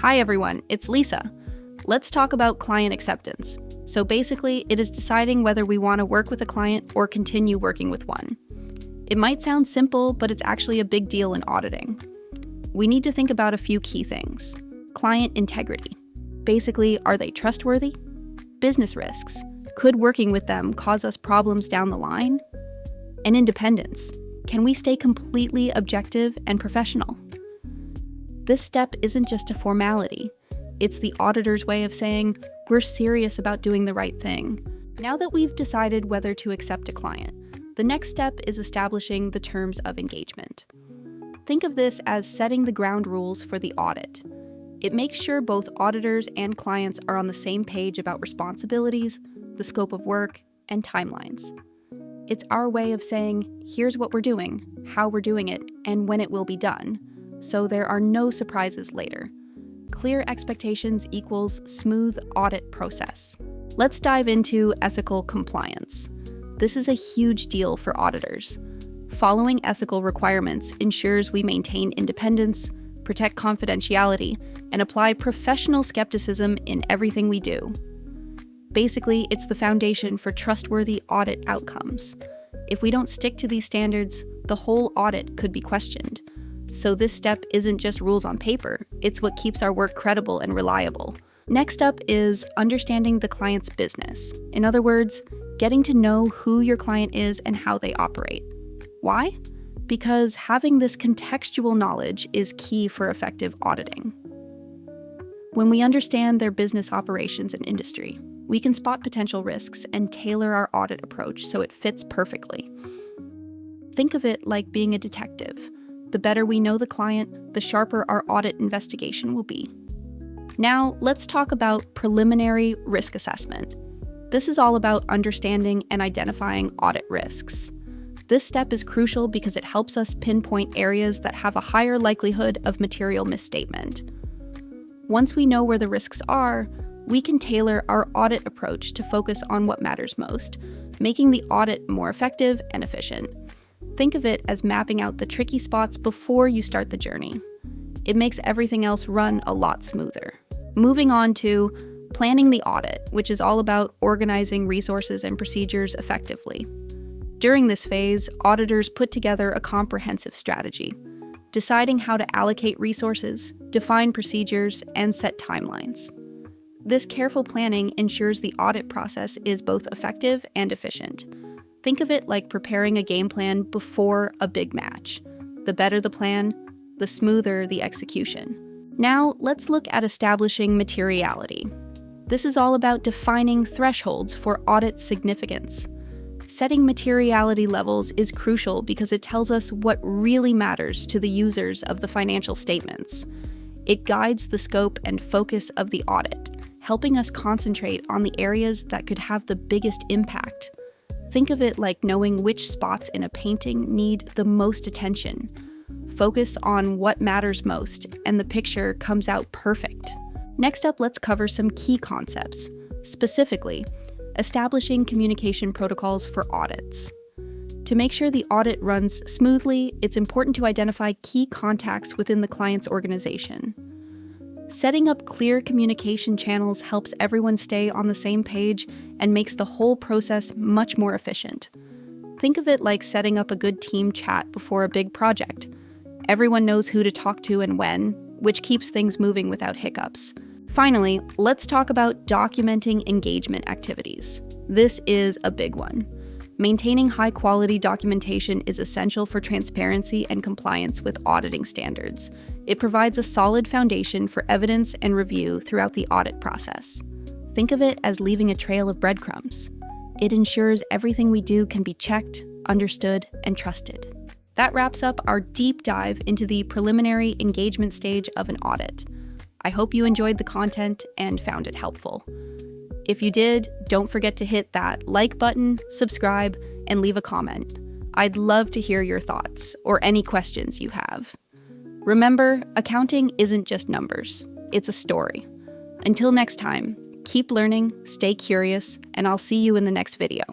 Hi everyone, it's Lisa. Let's talk about client acceptance. So basically, it is deciding whether we want to work with a client or continue working with one. It might sound simple, but it's actually a big deal in auditing. We need to think about a few key things. Client integrity. Basically, are they trustworthy? Business risks. Could working with them cause us problems down the line? And independence. Can we stay completely objective and professional? This step isn't just a formality. It's the auditor's way of saying, we're serious about doing the right thing. Now that we've decided whether to accept a client, the next step is establishing the terms of engagement. Think of this as setting the ground rules for the audit. It makes sure both auditors and clients are on the same page about responsibilities, the scope of work, and timelines. It's our way of saying, here's what we're doing, how we're doing it, and when it will be done, so there are no surprises later. Clear expectations equals smooth audit process. Let's dive into ethical compliance. This is a huge deal for auditors. Following ethical requirements ensures we maintain independence, protect confidentiality, and apply professional skepticism in everything we do. Basically, it's the foundation for trustworthy audit outcomes. If we don't stick to these standards, the whole audit could be questioned. So this step isn't just rules on paper, it's what keeps our work credible and reliable. Next up is understanding the client's business. In other words, getting to know who your client is and how they operate. Why? Because having this contextual knowledge is key for effective auditing. When we understand their business operations and industry, we can spot potential risks and tailor our audit approach so it fits perfectly. Think of it like being a detective. The better we know the client, the sharper our audit investigation will be. Now, let's talk about preliminary risk assessment. This is all about understanding and identifying audit risks. This step is crucial because it helps us pinpoint areas that have a higher likelihood of material misstatement. Once we know where the risks are, we can tailor our audit approach to focus on what matters most, making the audit more effective and efficient. Think of it as mapping out the tricky spots before you start the journey. It makes everything else run a lot smoother. Moving on to planning the audit, which is all about organizing resources and procedures effectively. During this phase, auditors put together a comprehensive strategy, deciding how to allocate resources, define procedures, and set timelines. This careful planning ensures the audit process is both effective and efficient. Think of it like preparing a game plan before a big match. The better the plan, the smoother the execution. Now, let's look at establishing materiality. This is all about defining thresholds for audit significance. Setting materiality levels is crucial because it tells us what really matters to the users of the financial statements. It guides the scope and focus of the audit, helping us concentrate on the areas that could have the biggest impact. Think of it like knowing which spots in a painting need the most attention. Focus on what matters most, and the picture comes out perfect. Next up, let's cover some key concepts, specifically, establishing communication protocols for audits. To make sure the audit runs smoothly, it's important to identify key contacts within the client's organization. Setting up clear communication channels helps everyone stay on the same page and makes the whole process much more efficient. Think of it like setting up a good team chat before a big project. Everyone knows who to talk to and when, which keeps things moving without hiccups. Finally, let's talk about documenting engagement activities. This is a big one. Maintaining high-quality documentation is essential for transparency and compliance with auditing standards. It provides a solid foundation for evidence and review throughout the audit process. Think of it as leaving a trail of breadcrumbs. It ensures everything we do can be checked, understood, and trusted. That wraps up our deep dive into the preliminary engagement stage of an audit. I hope you enjoyed the content and found it helpful. If you did, don't forget to hit that like button, subscribe, and leave a comment. I'd love to hear your thoughts or any questions you have. Remember, accounting isn't just numbers, it's a story. Until next time, keep learning, stay curious, and I'll see you in the next video.